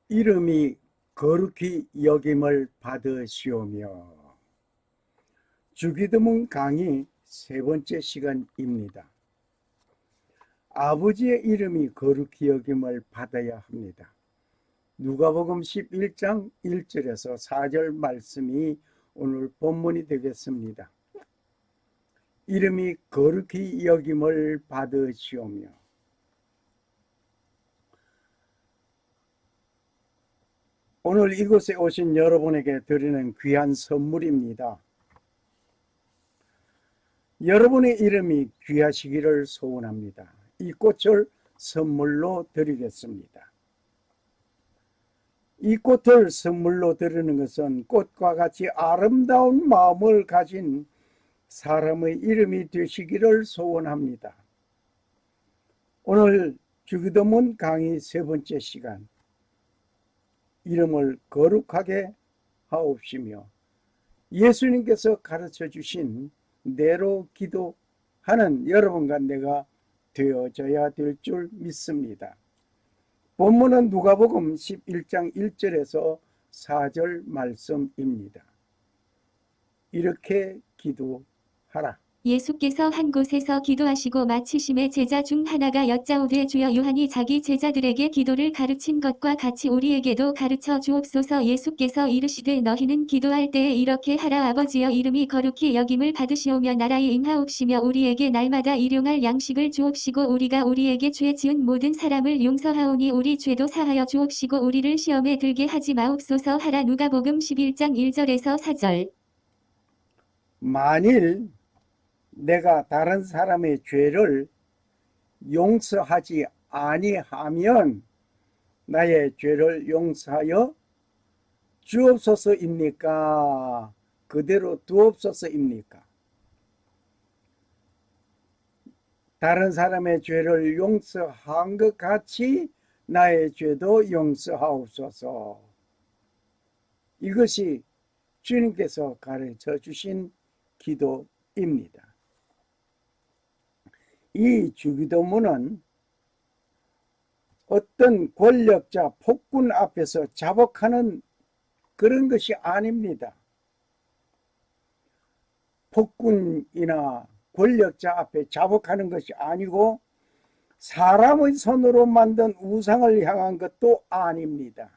이름이 거룩히 여김을 받으시오며. 주기도문 강의 세 번째 시간입니다. 아버지의 이름이 거룩히 여김을 받아야 합니다. 누가복음 11장 1절에서 4절 말씀이 오늘 본문이 되겠습니다. 이름이 거룩히 여김을 받으시오며. 오늘 이곳에 오신 여러분에게 드리는 귀한 선물입니다. 여러분의 이름이 귀하시기를 소원합니다. 이 꽃을 선물로 드리겠습니다. 이 꽃을 선물로 드리는 것은 꽃과 같이 아름다운 마음을 가진 사람의 이름이 되시기를 소원합니다. 오늘 주기도문 강의 세 번째 시간, 이름을 거룩하게 하옵시며 예수님께서 가르쳐 주신 대로 기도하는 여러분과 내가 되어져야 될 줄 믿습니다. 본문은 누가복음 11장 1절에서 4절 말씀입니다. 이렇게 기도하라. 예수께서 한 곳에서 기도하시고 마치심에 제자 중 하나가 여짜오되 주여 요한이 자기 제자들에게 기도를 가르친 것과 같이 우리에게도 가르쳐 주옵소서. 예수께서 이르시되 너희는 기도할 때에 이렇게 하라. 아버지여 이름이 거룩히 여김을 받으시오며 나라의 임하옵시며 우리에게 날마다 일용할 양식을 주옵시고 우리가 우리에게 죄 지은 모든 사람을 용서하오니 우리 죄도 사하여 주옵시고 우리를 시험에 들게 하지 마옵소서 하라. 누가복음 11장 1절에서 4절. 만일 내가 다른 사람의 죄를 용서하지 아니하면 나의 죄를 용서하여 주옵소서입니까? 그대로 두옵소서입니까? 다른 사람의 죄를 용서한 것 같이 나의 죄도 용서하옵소서. 이것이 주님께서 가르쳐 주신 기도입니다. 이 주기도문은 어떤 권력자, 폭군 앞에서 자복하는 그런 것이 아닙니다. 폭군이나 권력자 앞에 자복하는 것이 아니고 사람의 손으로 만든 우상을 향한 것도 아닙니다.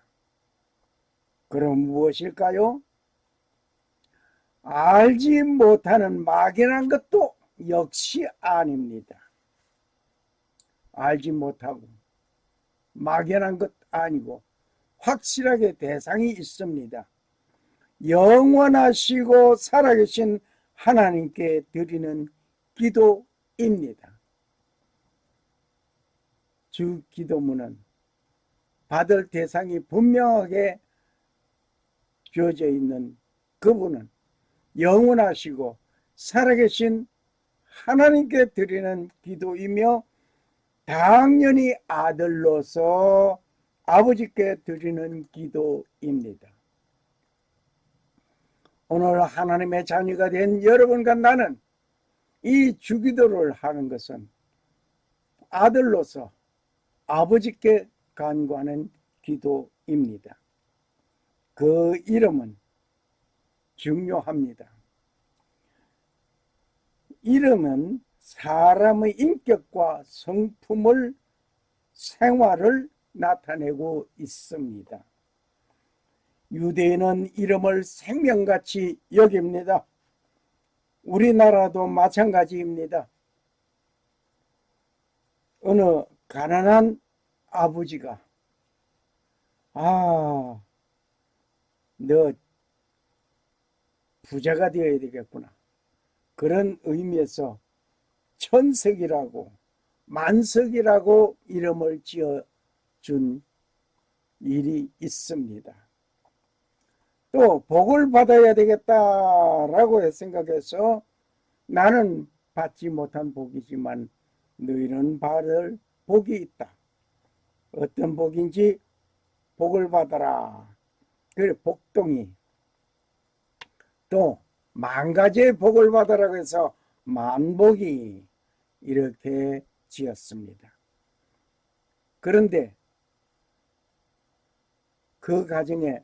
그럼 무엇일까요? 알지 못하는 막연한 것도 역시 아닙니다. 알지 못하고 막연한 것 아니고 확실하게 대상이 있습니다. 영원하시고 살아계신 하나님께 드리는 기도입니다. 주 기도문은 받을 대상이 분명하게 주어져 있는 그분은 영원하시고 살아계신 하나님께 드리는 기도이며 당연히 아들로서 아버지께 드리는 기도입니다. 오늘 하나님의 자녀가 된 여러분과 나는 이 주기도를 하는 것은 아들로서 아버지께 간구하는 기도입니다. 그 이름은 중요합니다. 이름은 사람의 인격과 성품을, 생활을 나타내고 있습니다. 유대인은 이름을 생명같이 여깁니다. 우리나라도 마찬가지입니다. 어느 가난한 아버지가 너 부자가 되어야 되겠구나. 그런 의미에서 천석이라고 만석이라고 이름을 지어준 일이 있습니다. 또 복을 받아야 되겠다라고 생각해서 나는 받지 못한 복이지만 너희는 받을 복이 있다. 어떤 복인지 복을 받아라. 그래 복동이. 또 만 가지의 복을 받으라고 해서 만복이 이렇게 지었습니다. 그런데 그 가정에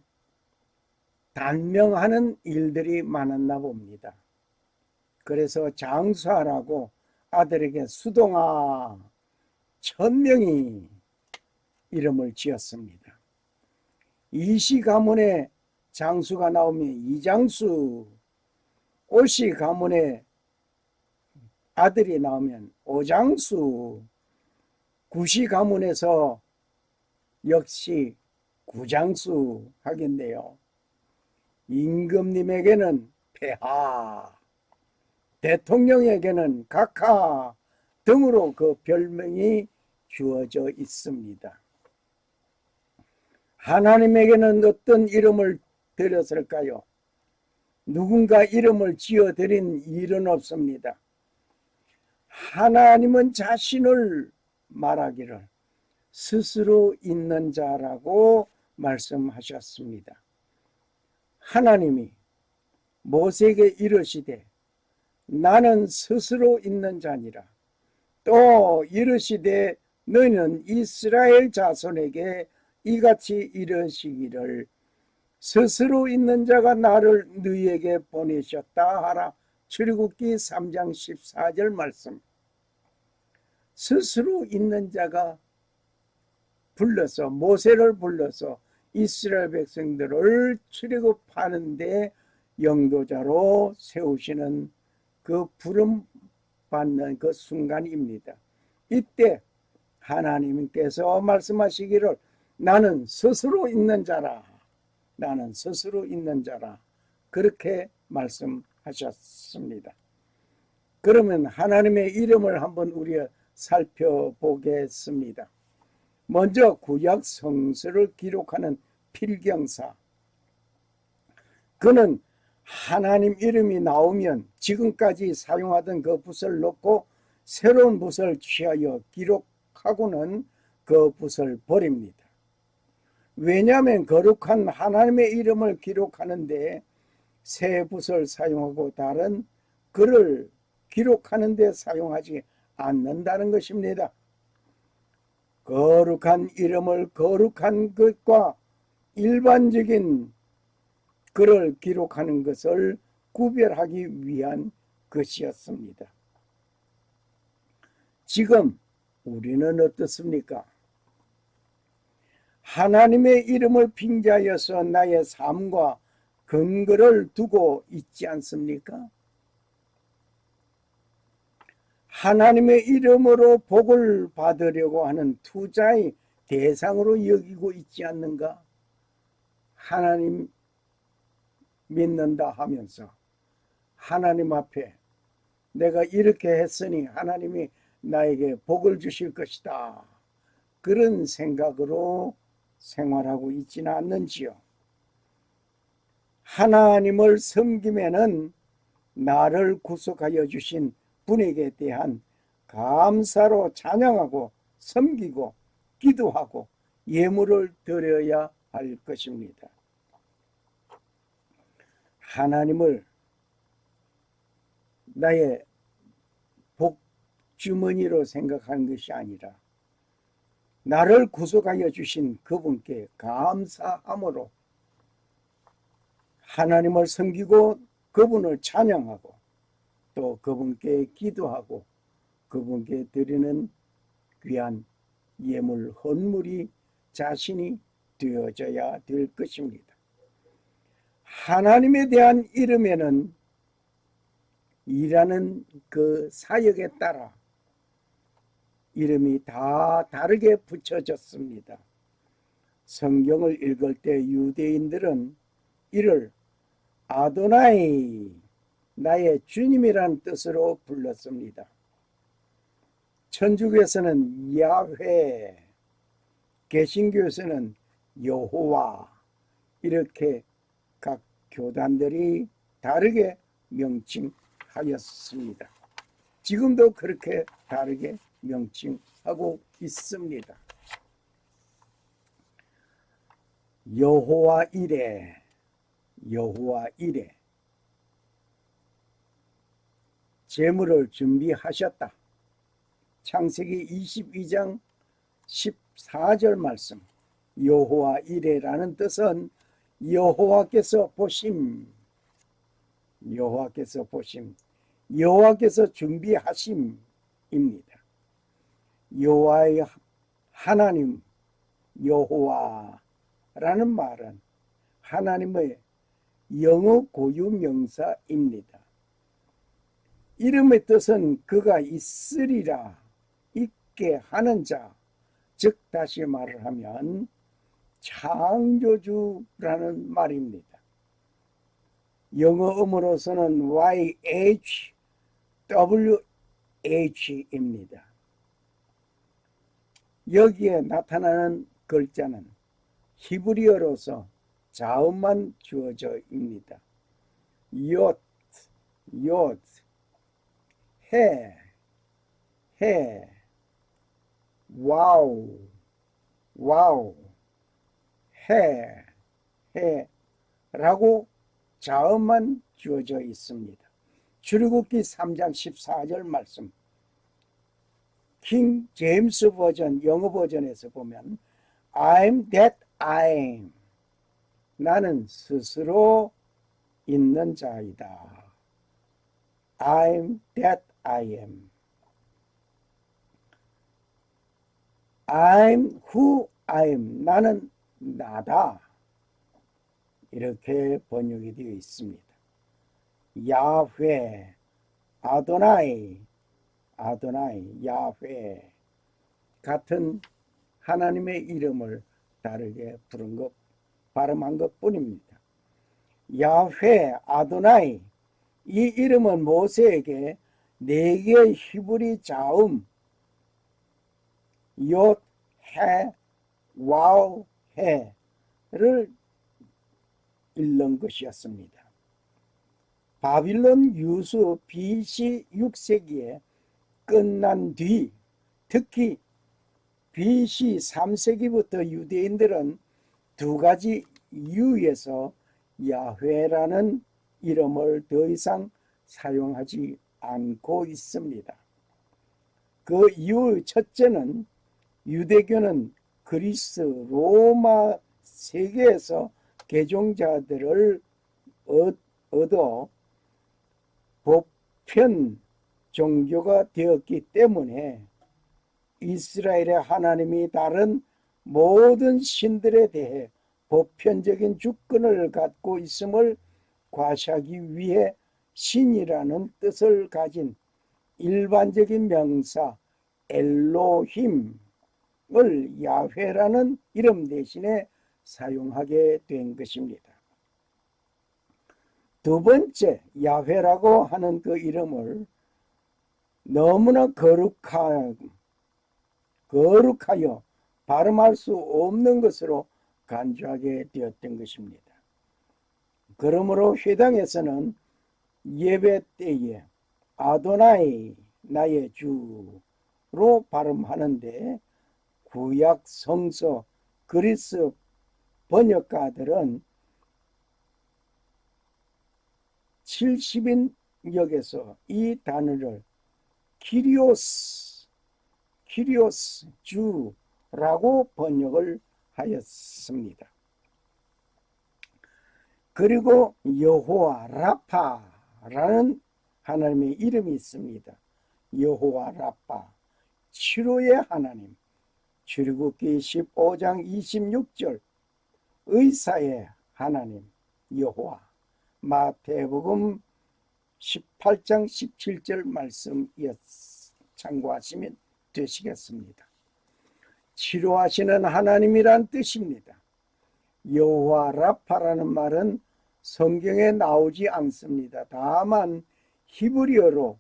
단명하는 일들이 많았나 봅니다. 그래서 장수하라고 아들에게 수동아 1000명이 이름을 지었습니다. 이시 가문에 장수가 나오면 이장수, 오시 가문에 아들이 나오면 오장수, 구시 가문에서 역시 구장수 하겠네요. 임금님에게는 폐하, 대통령에게는 각하 등으로 그 별명이 주어져 있습니다. 하나님에게는 어떤 이름을 드렸을까요? 누군가 이름을 지어드린 일은 없습니다. 하나님은 자신을 말하기를 스스로 있는 자라고 말씀하셨습니다. 하나님이 모세에게 이르시되 나는 스스로 있는 자니라. 또 이르시되 너희는 이스라엘 자손에게 이같이 이르시기를 스스로 있는 자가 나를 너희에게 보내셨다 하라. 출애굽기 3장 14절 말씀. 스스로 있는 자가 불러서 모세를 불러서 이스라엘 백성들을 출애굽하는데 영도자로 세우시는 그 부름 받는 그 순간입니다. 이때 하나님께서 말씀하시기를 나는 스스로 있는 자라. 나는 스스로 있는 자라. 그렇게 말씀하셨습니다. 그러면 하나님의 이름을 한번 우리가 살펴보겠습니다. 먼저 구약 성서를 기록하는 필경사. 그는 하나님 이름이 나오면 지금까지 사용하던 그 붓을 놓고 새로운 붓을 취하여 기록하고는 그 붓을 버립니다. 왜냐하면 거룩한 하나님의 이름을 기록하는데 새 붓을 사용하고 다른 글을 기록하는 데 사용하지 않는다는 것입니다. 거룩한 이름을 거룩한 것과 일반적인 글을 기록하는 것을 구별하기 위한 것이었습니다. 지금 우리는 어떻습니까? 하나님의 이름을 빙자하여서 나의 삶과 근거를 두고 있지 않습니까? 하나님의 이름으로 복을 받으려고 하는 투자의 대상으로 여기고 있지 않는가? 하나님 믿는다 하면서 하나님 앞에 내가 이렇게 했으니 하나님이 나에게 복을 주실 것이다. 그런 생각으로 생활하고 있지는 않는지요. 하나님을 섬기면은 나를 구속하여 주신 분에게 대한 감사로 찬양하고 섬기고 기도하고 예물을 드려야 할 것입니다. 하나님을 나의 복주머니로 생각하는 것이 아니라 나를 구속하여 주신 그분께 감사함으로 하나님을 섬기고 그분을 찬양하고 또 그분께 기도하고 그분께 드리는 귀한 예물 헌물이 자신이 되어져야 될 것입니다. 하나님에 대한 이름에는 일하는 그 사역에 따라 이름이 다 다르게 붙여졌습니다. 성경을 읽을 때 유대인들은 이를 아도나이, 나의 주님이란 뜻으로 불렀습니다. 천주교에서는 야훼, 개신교에서는 여호와, 이렇게 각 교단들이 다르게 명칭하였습니다. 지금도 그렇게 다르게 명칭하고 있습니다. 여호와 이레, 여호와 이레, 제물을 준비하셨다. 창세기 22장 14절 말씀. 여호와 이레라는 뜻은 여호와께서 보심, 여호와께서 보심, 여호와께서 준비하심입니다. 여호와의 하나님, 여호와라는 말은 하나님의 영어 고유 명사입니다. 이름의 뜻은 그가 있으리라, 있게 하는 자, 즉 다시 말을 하면 창조주라는 말입니다. 영어음으로서는 YHWH입니다. 여기에 나타나는 글자는 히브리어로서 자음만 주어져입니다. 옅, 옅, 해, 와우, 와우, 해라고 자음만 주어져 있습니다. 출애굽기 3장 14절 말씀, 킹 제임스 버전, 영어 버전에서 보면 I'm that I am, 나는 스스로 있는 자이다. I'm that I am. I'm who I am. 나는 나다. 이렇게 번역이 되어 있습니다. 야훼, 아도나이, 아도나이, 야훼 같은 하나님의 이름을 다르게 부른 것, 발음한 것 뿐입니다. 야훼, 아도나이, 이 이름은 모세에게 4개의 히브리 자음 옅, 해, 와우, 해를 읽는 것이었습니다. 바빌론 유수 BC 6세기에 끝난 뒤, 특히 BC 3세기부터 유대인들은 2가지 이유에서 야훼라는 이름을 더 이상 사용하지 않고 있습니다. 그 이유 첫째는 유대교는 그리스, 로마 세계에서 개종자들을 얻어 보편 종교가 되었기 때문에 이스라엘의 하나님이 다른 모든 신들에 대해 보편적인 주권을 갖고 있음을 과시하기 위해 신이라는 뜻을 가진 일반적인 명사 엘로힘을 야훼라는 이름 대신에 사용하게 된 것입니다. 두 번째, 야훼라고 하는 그 이름을 너무나 거룩하여 발음할 수 없는 것으로 간주하게 되었던 것입니다. 그러므로 회당에서는 예배 때에 아도나이 나의 주로 발음하는데 구약 성서 그리스 번역가들은 70인역에서 이 단어를 키리오스 주라고 번역을 하였습니다. 그리고 여호와 라파라는 하나님의 이름이 있습니다. 여호와 라파, 치료의 하나님. 출애굽기 15장 26절 의사의 하나님 여호와. 마태복음 18장 17절 말씀 참고하시면 되시겠습니다. 치료하시는 하나님이란 뜻입니다. 여호와 라파라는 말은 성경에 나오지 않습니다. 다만 히브리어로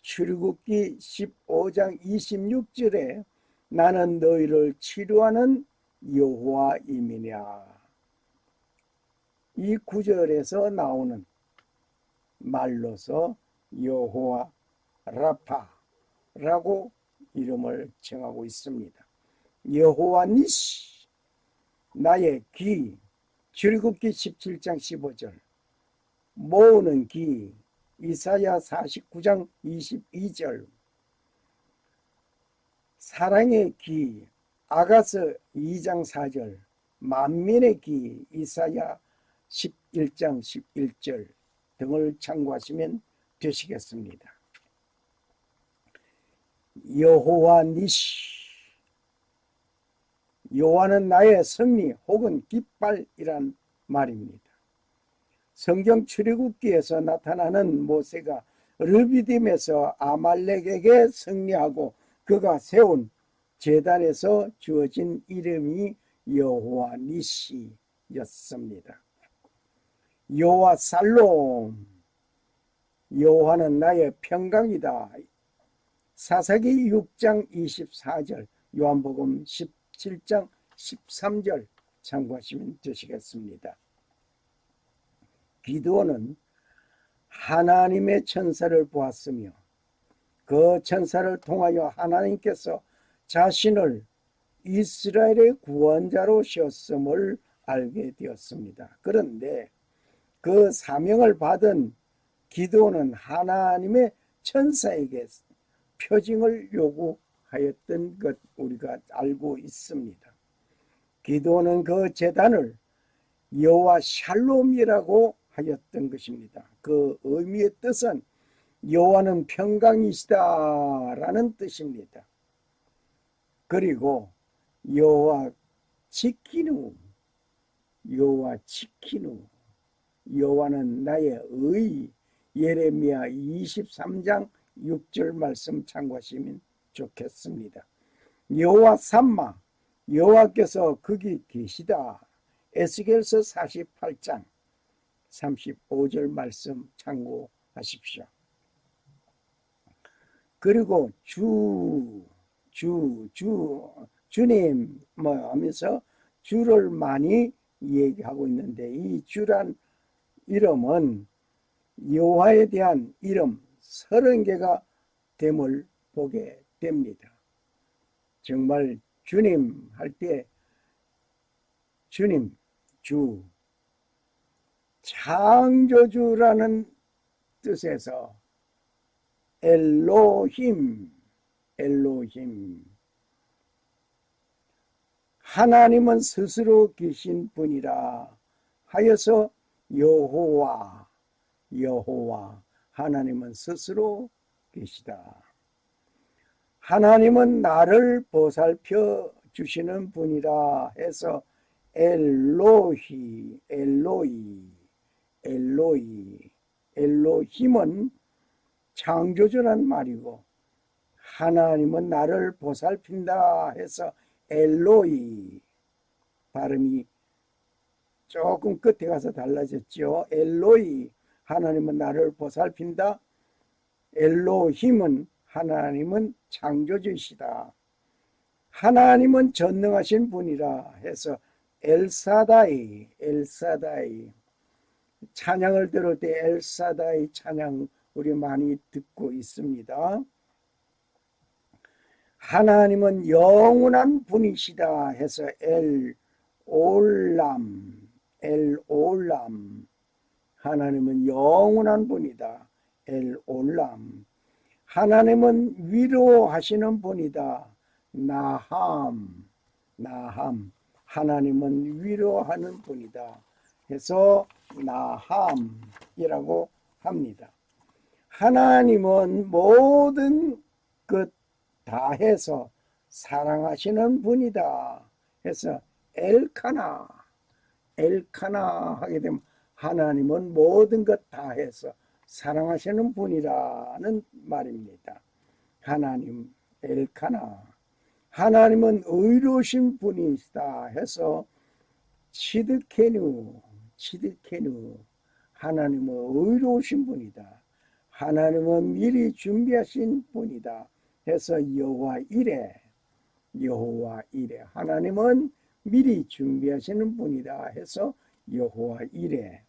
출애굽기 15장 26절에 나는 너희를 치료하는 여호와임이냐, 이 구절에서 나오는 말로서 여호와 라파라고 이름을 정하고 있습니다. 여호와 니시, 나의 기, 출애굽기 17장 15절 모으는 기, 이사야 49장 22절 사랑의 기, 아가서 2장 4절 만민의 기 이사야 11장 11절 등을 참고하시면 되시겠습니다. 여호와 니시, 여호와는 나의 승리 혹은 깃발이란 말입니다. 성경 출애굽기에서 나타나는 모세가 르비딤에서 아말렉에게 승리하고 그가 세운 제단에서 주어진 이름이 여호와 니시였습니다. 여호와 살롬, 여호와는 나의 평강이다. 사사기 6장 24절, 요한복음 17장 13절 참고하시면 되시겠습니다. 기드온은 하나님의 천사를 보았으며 그 천사를 통하여 하나님께서 자신을 이스라엘의 구원자로 셨음을 알게 되었습니다. 그런데 그 사명을 받은 기드온은 하나님의 천사에게 표징을 요구하였던 것 우리가 알고 있습니다. 기드온은 그 제단을 여호와 샬롬이라고 하였던 것입니다. 그 의미의 뜻은 여호와는 평강이시다라는 뜻입니다. 그리고 여호와 지키누, 여호와 지키누, 여호와는 나의 의, 예레미야 23장 6절 말씀 참고하시면 좋겠습니다. 여호와 삼마, 여호와께서 거기 계시다. 에스겔서 48장 35절 말씀 참고하십시오. 그리고 주님 하면서 주를 많이 얘기하고 있는데 이 주란 이름은 여호와에 대한 이름 30개가 됨을 보게 됩니다. 정말 주님 할 때 주님, 주, 창조주라는 뜻에서 엘로힘, 하나님은 스스로 계신 분이라 하여서 여호와, 하나님은 스스로 계시다. 하나님은 나를 보살펴 주시는 분이라 해서 엘로힘은 창조주란 말이고 하나님은 나를 보살핀다 해서 엘로이, 발음이 조금 끝에 가서 달라졌죠. 엘로이, 하나님은 나를 보살핀다. 엘로힘은 하나님은 창조주이시다. 하나님은 전능하신 분이라 해서 엘사다이, 찬양을 들을 때 엘사다이 찬양 우리 많이 듣고 있습니다. 하나님은 영원한 분이시다 해서 엘올람, 하나님은 영원한 분이다. 엘올람, 하나님은 위로하시는 분이다. 나함, 하나님은 위로하는 분이다 해서 나함이라고 합니다. 하나님은 모든 것 다 해서 사랑하시는 분이다 해서 엘카나 하게 되면 하나님은 모든 것 다 해서 사랑하시는 분이라는 말입니다. 하나님 엘카나, 하나님은 의로우신 분이시다 해서 치드케누, 하나님은 의로우신 분이다. 하나님은 미리 준비하신 분이다 해서 여호와 이레, 하나님은 미리 준비하시는 분이다 해서 여호와 이레,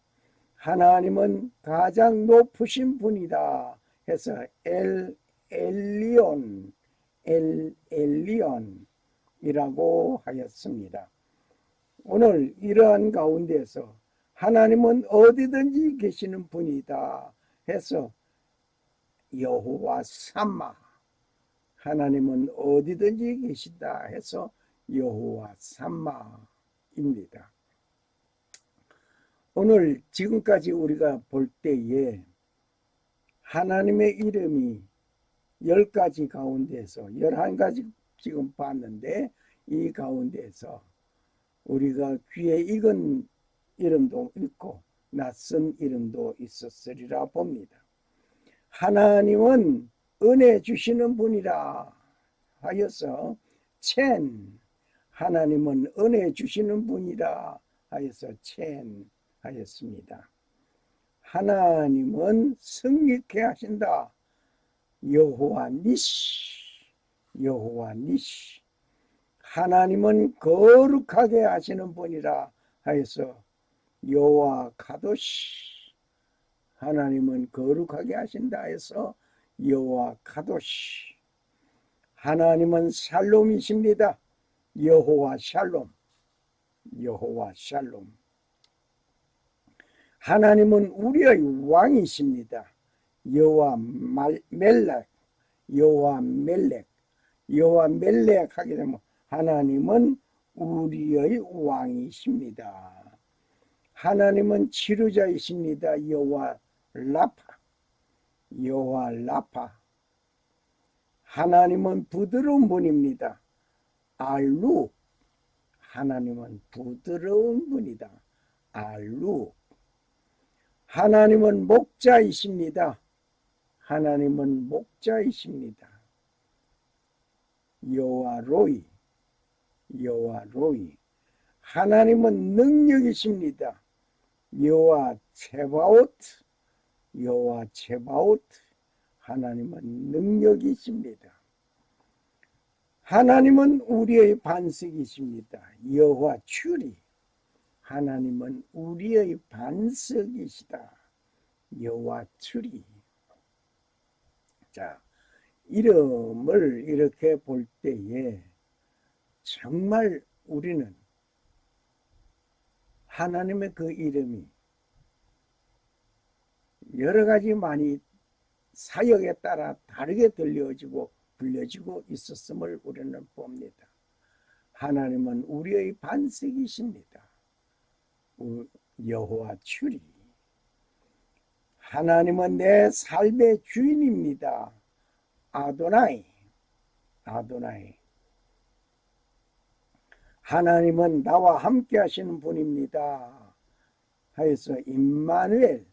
하나님은 가장 높으신 분이다 해서 엘리온이라고 하였습니다. 오늘 이러한 가운데서 하나님은 어디든지 계시는 분이다 해서 여호와 삼마, 하나님은 어디든지 계시다 해서 여호와 삼마, 이름입니다. 오늘 지금까지 우리가 볼 때에 하나님의 이름이 10가지 가운데서 11가지 지금 봤는데 이 가운데서 우리가 귀에 익은 이름도 있고 낯선 이름도 있었으리라 봅니다. 하나님은 은혜 주시는 분이라 하여서 첸, 하나님은 은혜 주시는 분이라 하여서 첸 하였습니다. 하나님은 승리케 하신다. 여호와 니시, 여호와 니시. 하나님은 거룩하게 하시는 분이라 하여서 여호와 카도시. 하나님은 거룩하게 하신다 해서 여호와 카도시. 하나님은 샬롬이십니다. 여호와 샬롬, 여호와 샬롬. 하나님은 우리의 왕이십니다. 여호와 멜렉, 여호와 멜렉, 여호와 멜렉 하게 되면 하나님은 우리의 왕이십니다. 하나님은 치료자이십니다. 여호와 라파, 여호와 라파. 하나님은 부드러운 분입니다. 알루, 하나님은 부드러운 분이다. 알루. 하나님은 목자이십니다. 하나님은 목자이십니다. 여호와 로이, 여호와 로이. 하나님은 능력이십니다. 여호와 체바오트, 여호와 체바오트. 하나님은 능력이십니다. 하나님은 우리의 반석이십니다. 여호와 추리. 하나님은 우리의 반석이시다. 여호와 추리. 자, 이름을 이렇게 볼 때에 정말 우리는 하나님의 그 이름이 여러 가지 많이 사역에 따라 다르게 들려지고 불려지고 있었음을 우리는 봅니다. 하나님은 우리의 반석이십니다. 여호와 추리. 하나님은 내 삶의 주인입니다. 아도나이, 아도나이. 하나님은 나와 함께 하시는 분입니다. 하여서 임마누엘,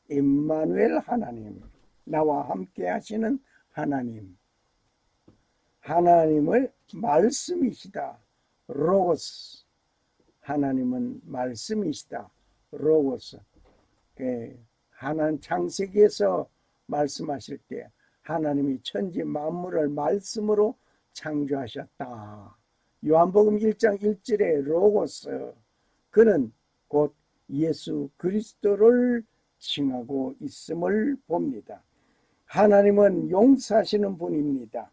임마누엘 하나님, 나와 함께 하시는 하나님. 하나님을 말씀이시다. 로고스. 하나님은 말씀이시다. 로고스. 하나님 창세기에서 말씀하실 때 하나님이 천지 만물을 말씀으로 창조하셨다. 요한복음 1장 1절에 로고스, 그는 곧 예수 그리스도를 칭하고 있음을 봅니다. 하나님은 용서하시는 분입니다.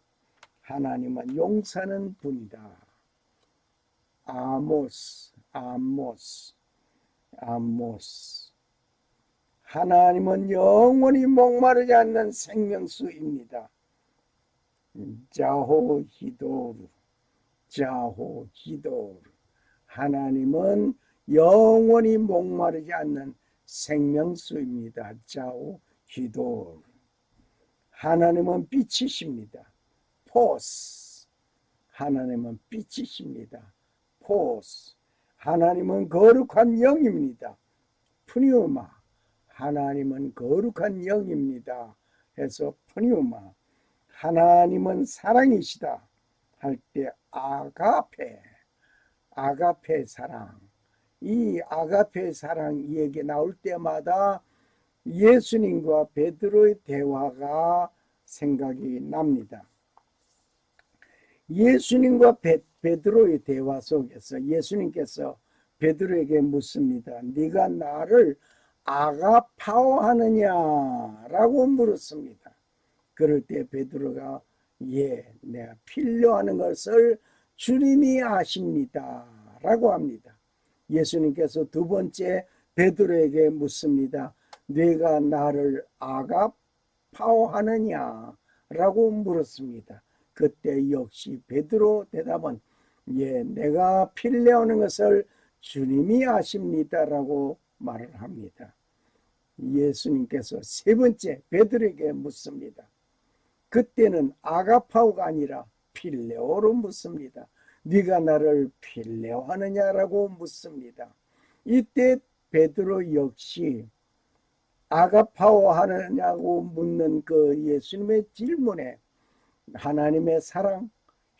하나님은 용서하는 분이다. 아모스, 아모스, 아모스. 하나님은 영원히 목마르지 않는 생명수입니다. 자호히도르, 자호히도르. 하나님은 영원히 목마르지 않는 생명수입니다. 자호히도르. 하나님은 빛이십니다. 포스. 하나님은 빛이십니다. 포스. 하나님은 거룩한 영입니다. 푸니우마. 하나님은 거룩한 영입니다. 해서 푸니우마. 하나님은 사랑이시다 할 때 아가페. 아가페 사랑. 이 아가페 사랑 얘기 나올 때마다 예수님과 베드로의 대화가 생각이 납니다. 예수님과 베드로의 대화 속에서 예수님께서 베드로에게 묻습니다. 네가 나를 아가파오하느냐라고 물었습니다. 그럴 때 베드로가 예, 내가 필요하는 것을 주님이 아십니다 라고 합니다. 예수님께서 두 번째 베드로에게 묻습니다. 네가 나를 아가파오하느냐 라고 물었습니다. 그때 역시 베드로 대답은 예, 내가 필요하는 것을 주님이 아십니다라고 말을 합니다. 예수님께서 세 번째 베드로에게 묻습니다. 그때는 아가파오가 아니라 필레오로 묻습니다. 네가 나를 필레오하느냐라고 묻습니다. 이때 베드로 역시 아가파오 하느냐고 묻는 그 예수님의 질문에 하나님의 사랑,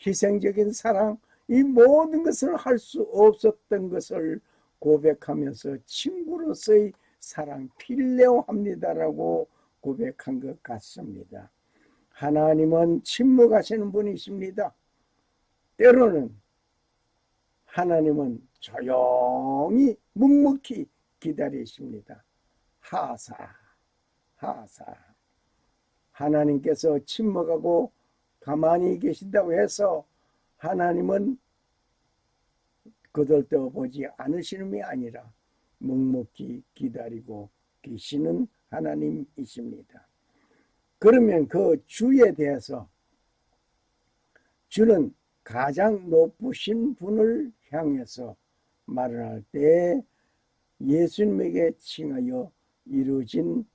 희생적인 사랑, 이 모든 것을 할 수 없었던 것을 고백하면서 친구로서의 사랑, 필레오합니다라고 고백한 것 같습니다. 하나님은 침묵하시는 분이십니다. 때로는 하나님은 조용히 묵묵히 기다리십니다. 하사. 하나님께서 침묵하고 가만히 계신다고 해서 하나님은 거들떠보지 않으시는 게 아니라 묵묵히 기다리고 계시는 하나님이십니다. 그러면 그 주에 대해서 주는 가장 높으신 분을 향해서 말을 할 때 예수님에게 칭하여 이루어진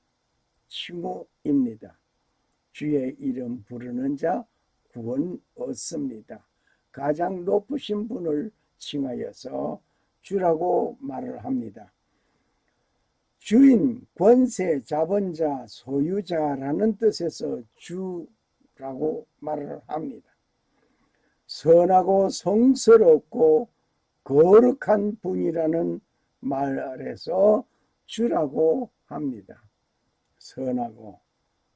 칭호입니다. 주의 이름 부르는 자 구원 얻습니다. 가장 높으신 분을 칭하여서 주라고 말을 합니다. 주인, 권세, 자본자, 소유자라는 뜻에서 주라고 말을 합니다. 선하고 성스럽고 거룩한 분이라는 말에서 주라고 합니다. 선하고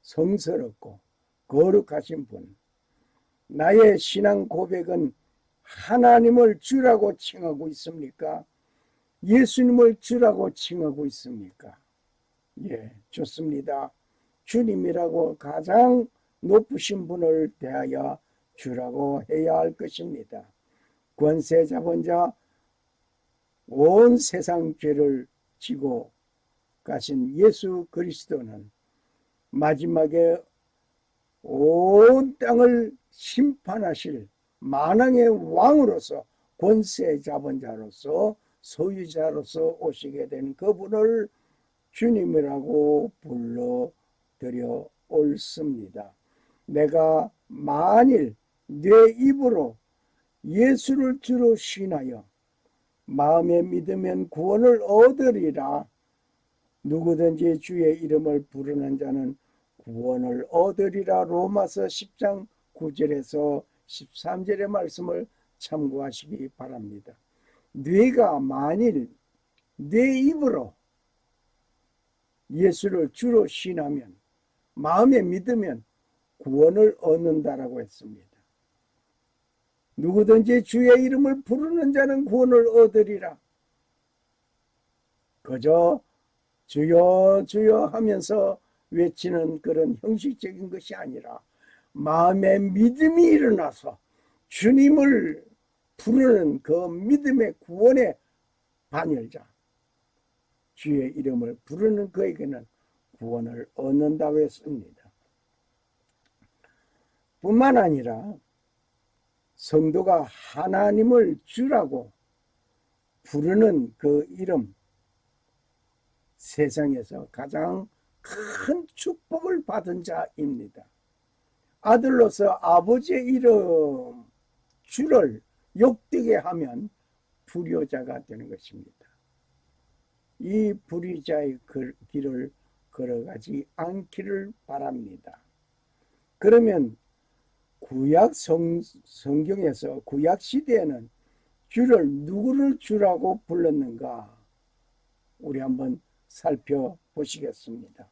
성스럽고 거룩하신 분. 나의 신앙 고백은 하나님을 주라고 칭하고 있습니까? 예수님을 주라고 칭하고 있습니까? 예, 좋습니다. 주님이라고 가장 높으신 분을 대하여 주라고 해야 할 것입니다. 권세 잡은 자, 온 세상 죄를 지고 가신 예수 그리스도는 마지막에 온 땅을 심판하실 만왕의 왕으로서 권세 잡은 자로서 소유자로서 오시게 된 그분을 주님이라고 불러드려 옳습니다. 내가 만일 내 입으로 예수를 주로 신하여 마음에 믿으면 구원을 얻으리라. 누구든지 주의 이름을 부르는 자는 구원을 얻으리라. 로마서 10장 9절에서 13절의 말씀을 참고하시기 바랍니다. 네가 만일 내 입으로 예수를 주로 신하면 마음에 믿으면 구원을 얻는다라고 했습니다. 누구든지 주의 이름을 부르는 자는 구원을 얻으리라. 그저 주여 주여 하면서 외치는 그런 형식적인 것이 아니라 마음에 믿음이 일어나서 주님을 부르는 그 믿음의 구원의 반열자, 주의 이름을 부르는 그에게는 구원을 얻는다고 했습니다. 뿐만 아니라 성도가 하나님을 주라고 부르는 그 이름, 세상에서 가장 큰 축복을 받은 자입니다. 아들로서 아버지의 이름 주를 욕되게 하면 불효자가 되는 것입니다. 이 불의자의 길을 걸어가지 않기를 바랍니다. 그러면 구약 성경에서 구약 시대에는 주를 누구를 주라고 불렀는가? 우리 한번 살펴보시겠습니다.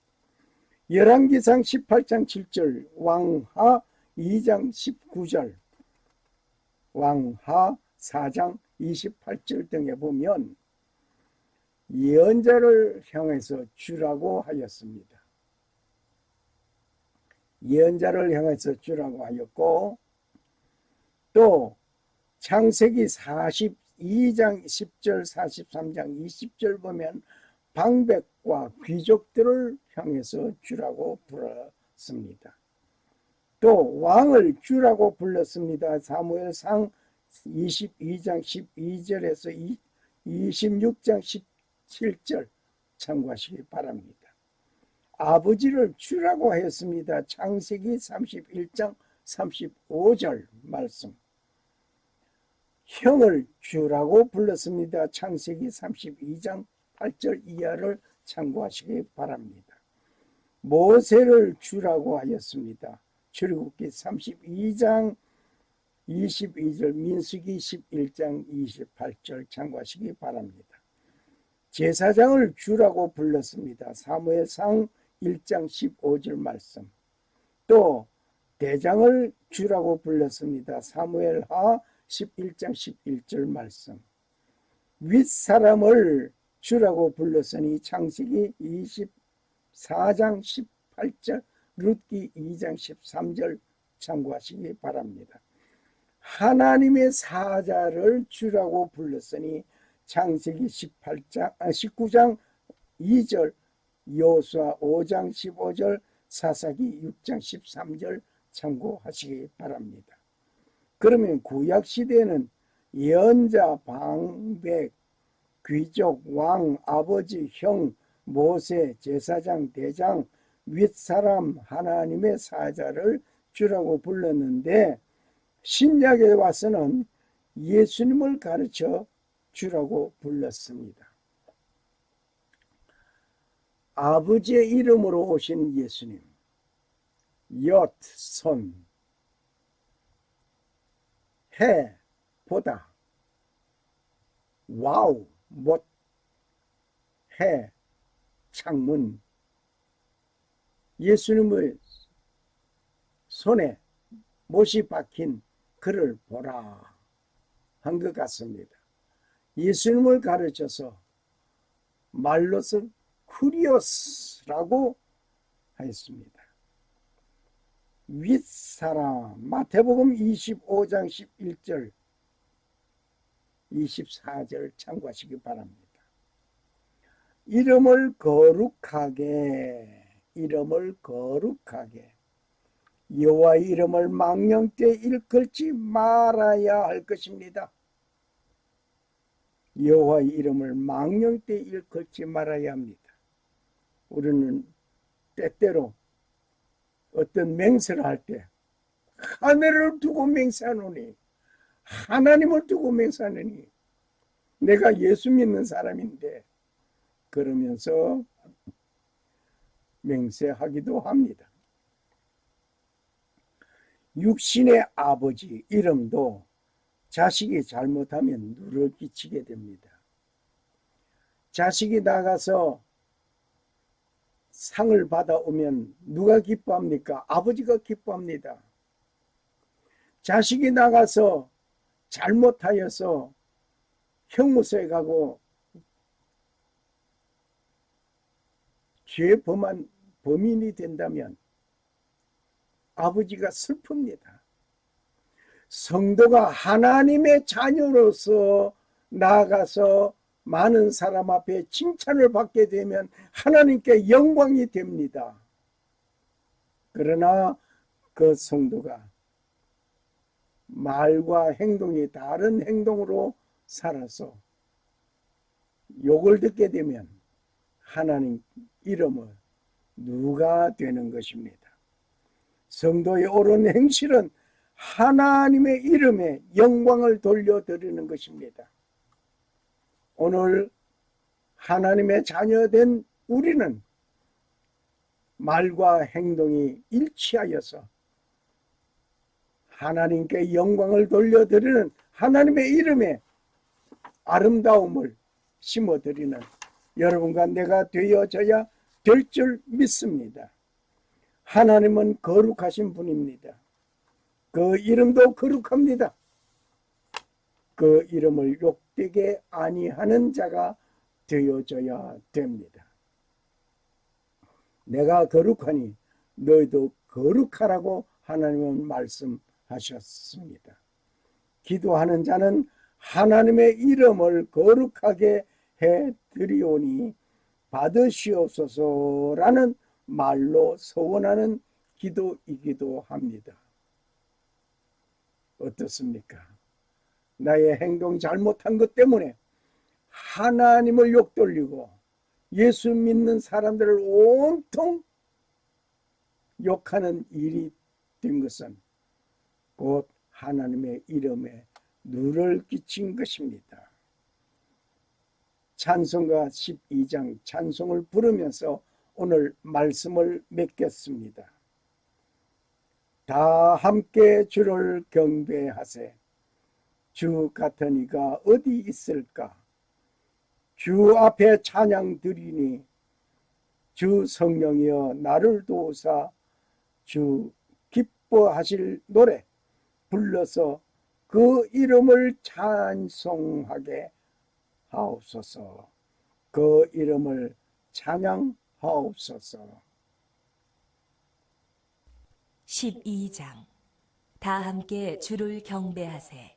열왕기상 18장 7절, 왕하 2장 19절, 왕하 4장 28절 등에 보면 예언자를 향해서 주라고 하였습니다. 예언자를 향해서 주라고 하였고, 또 창세기 42장 10절 43장 20절 보면 방백과 귀족들을 향해서 주라고 불렀습니다. 또 왕을 주라고 불렀습니다. 사무엘상 22장 12절에서 26장 17절 참고하시기 바랍니다. 아버지를 주라고 하였습니다. 창세기 31장 35절 말씀. 형을 주라고 불렀습니다. 창세기 32장 8절 이하를 참고하시기 바랍니다. 모세를 주라고 하였습니다. 출애굽기 32장 22절, 민수기 11장 28절 참고하시기 바랍니다. 제사장을 주라고 불렀습니다. 사무엘상 1장 15절 말씀. 또 대장을 주라고 불렀습니다. 사무엘하 11장 11절 말씀. 윗사람을 주라고 불렀으니 창세기 24장 18절, 룻기 2장 13절 참고하시기 바랍니다. 하나님의 사자를 주라고 불렀으니 창세기 19장 2절, 여호수아 5장 15절, 사사기 6장 13절 참고하시기 바랍니다. 그러면 구약시대에는 예언자, 방백, 귀족, 왕, 아버지, 형, 모세, 제사장, 대장, 윗사람, 하나님의 사자를 주라고 불렀는데 신약에 와서는 예수님을 가르쳐 주라고 불렀습니다. 아버지의 이름으로 오신 예수님, 옅, 손, 해, 보다, 와우, 못, 해, 창문. 예수님의 손에 못이 박힌 그를 보라 한 것 같습니다. 예수님을 가르쳐서 말로서 쿠리오스라고 하였습니다. 윗사람, 마태복음 25장 11절 24절 참고하시기 바랍니다. 이름을 거룩하게, 이름을 거룩하게, 여호와의 이름을 망령 때 일컬지 말아야 할 것입니다. 여호와의 이름을 망령 때 일컬지 말아야 합니다. 우리는 때때로 어떤 맹세를 할 때 하늘을 두고 맹세하노니, 하나님을 두고 맹세하노니, 내가 예수 믿는 사람인데 그러면서 맹세하기도 합니다. 육신의 아버지 이름도 자식이 잘못하면 누를 끼치게 됩니다. 자식이 나가서 상을 받아오면 누가 기뻐합니까? 아버지가 기뻐합니다. 자식이 나가서 잘못하여서 형무소에 가고 죄 범한 범인이 된다면 아버지가 슬픕니다. 성도가 하나님의 자녀로서 나아가서 많은 사람 앞에 칭찬을 받게 되면 하나님께 영광이 됩니다. 그러나 그 성도가 말과 행동이 다른 행동으로 살아서 욕을 듣게 되면 하나님 이름을 누가 되는 것입니다. 성도의 옳은 행실은 하나님의 이름에 영광을 돌려드리는 것입니다. 오늘 하나님의 자녀된 우리는 말과 행동이 일치하여서 하나님께 영광을 돌려드리는 하나님의 이름에 아름다움을 심어드리는 여러분과 내가 되어져야 될 줄 믿습니다. 하나님은 거룩하신 분입니다. 그 이름도 거룩합니다. 그 이름을 욕되게 아니하는 자가 되어져야 됩니다. 내가 거룩하니 너희도 거룩하라고 하나님은 말씀하셨습니다. 기도하는 자는 하나님의 이름을 거룩하게 해드리오니 받으시옵소서라는 말로 서원하는 기도이기도 합니다. 어떻습니까? 나의 행동 잘못한 것 때문에 하나님을 욕돌리고 예수 믿는 사람들을 온통 욕하는 일이 된 것은 곧 하나님의 이름에 누를 끼친 것입니다. 찬송가 12장 찬송을 부르면서 오늘 말씀을 맺겠습니다. 다 함께 주를 경배하세. 주 같은 이가 어디 있을까? 주 앞에 찬양 드리니 주 성령이여 나를 도우사 주 기뻐하실 노래 불러서 그 이름을 찬송하게 하옵소서. 그 이름을 찬양하옵소서. 12장 다 함께 주를 경배하세.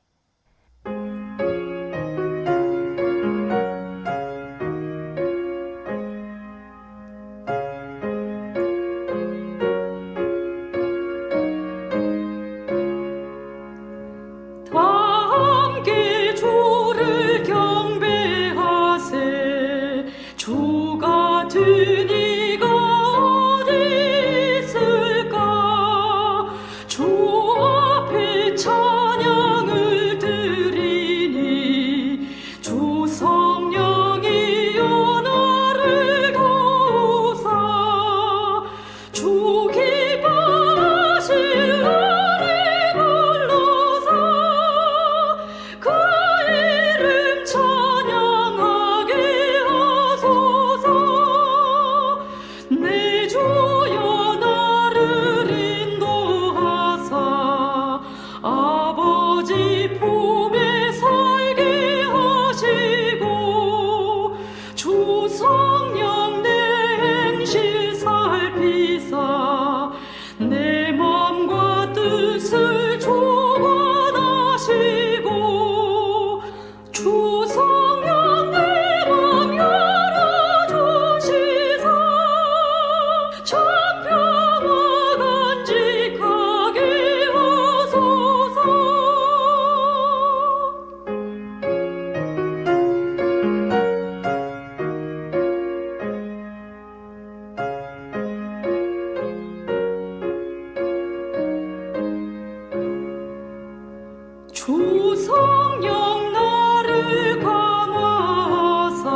주 성령 나를 감화하사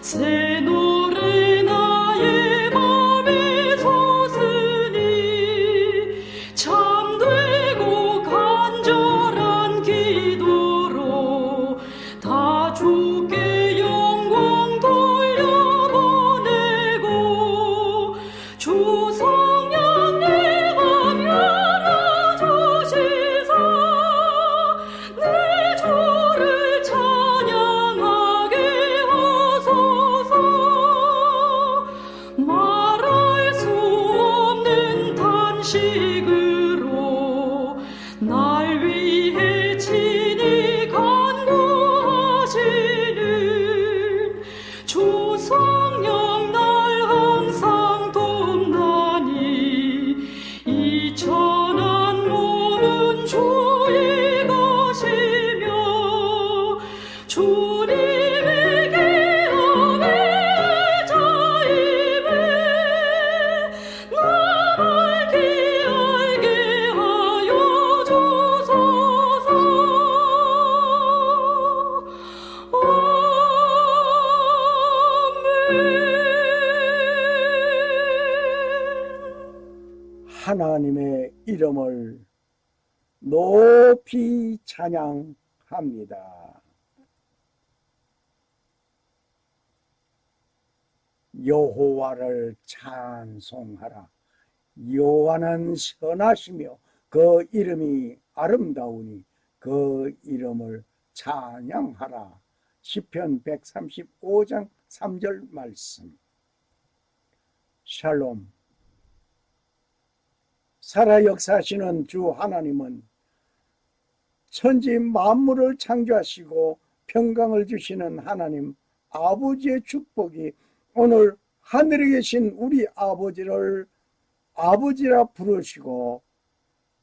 새 노래 나의 맘에 솟으니 참되고 간절한 기도로 다 주께 영광 돌려보내고 주 성령 내 맘 열어주시사 내 주를 찬양하게 하소서. 말할 수 없는 탄식으로 날 위해 친히 간구하시는 주 성령 날 항상 돕나니 이 천한 몸은 주의 것이며 주님에게 아뢰자임에 나를 알게 하여 주소서. 아멘. 하나님의 이름을 높이 찬양합니다. 여호와를 찬송하라. 여호와는 선하시며 그 이름이 아름다우니 그 이름을 찬양하라. 시편 135장 3절 말씀. 샬롬. 살아 역사하시는 주 하나님은 천지 만물을 창조하시고 평강을 주시는 하나님 아버지의 축복이 오늘 하늘에 계신 우리 아버지를 아버지라 부르시고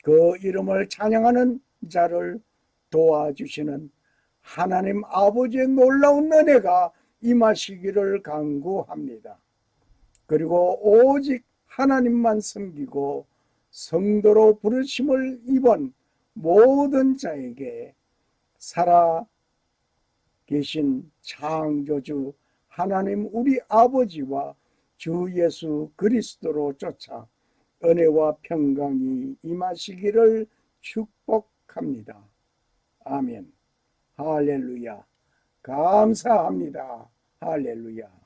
그 이름을 찬양하는 자를 도와주시는 하나님 아버지의 놀라운 은혜가 임하시기를 간구합니다. 그리고 오직 하나님만 섬기고 성도로 부르심을 입은 모든 자에게 살아 계신 창조주 하나님 우리 아버지와 주 예수 그리스도로 쫓아 은혜와 평강이 임하시기를 축복합니다. 아멘. 할렐루야. 감사합니다. 할렐루야.